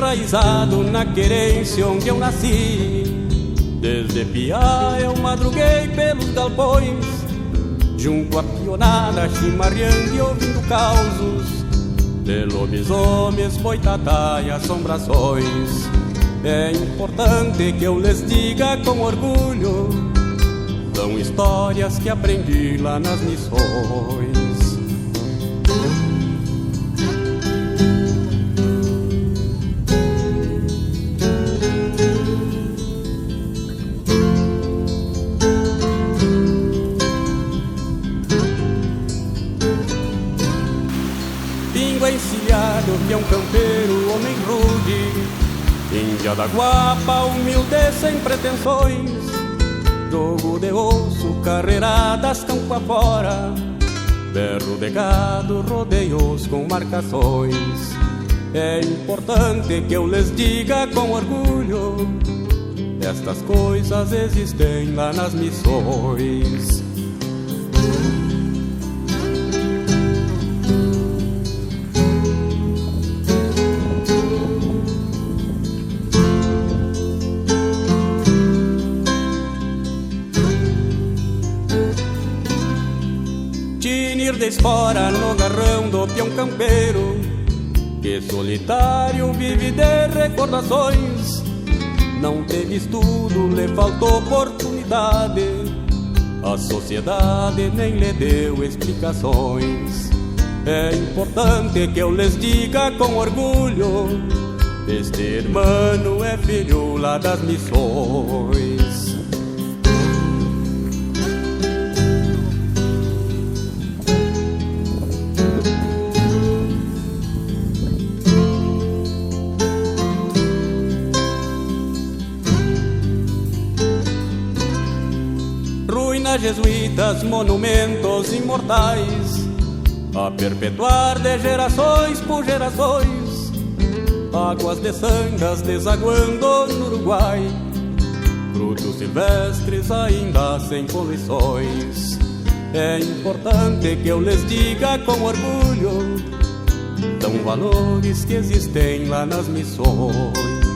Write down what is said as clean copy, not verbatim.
enraizado na querência onde eu nasci. Desde piá eu madruguei pelos galpões, junto à pionada chimarreando e ouvindo causos de lobisomens, boitatá e assombrações. É importante que eu lhes diga com orgulho, são histórias que aprendi lá nas missões. Encilhado, peão campeiro, homem rude, índia da guapa, humilde sem pretensões, jogo de osso, carreiradas campo afora, berro de gado, rodeios com marcações. É importante que eu lhes diga com orgulho, estas coisas existem lá nas missões. De espora no garrão do peão campeiro, que solitário vive de recordações. Não teve estudo, lhe faltou oportunidade, a sociedade nem lhe deu explicações. É importante que eu lhes diga com orgulho, este irmão é filho lá das missões. Jesuítas, monumentos imortais, a perpetuar de gerações por gerações, águas de sangas desaguando no Uruguai, frutos silvestres ainda sem poluições. É importante que eu lhes diga com orgulho, são valores que existem lá nas missões.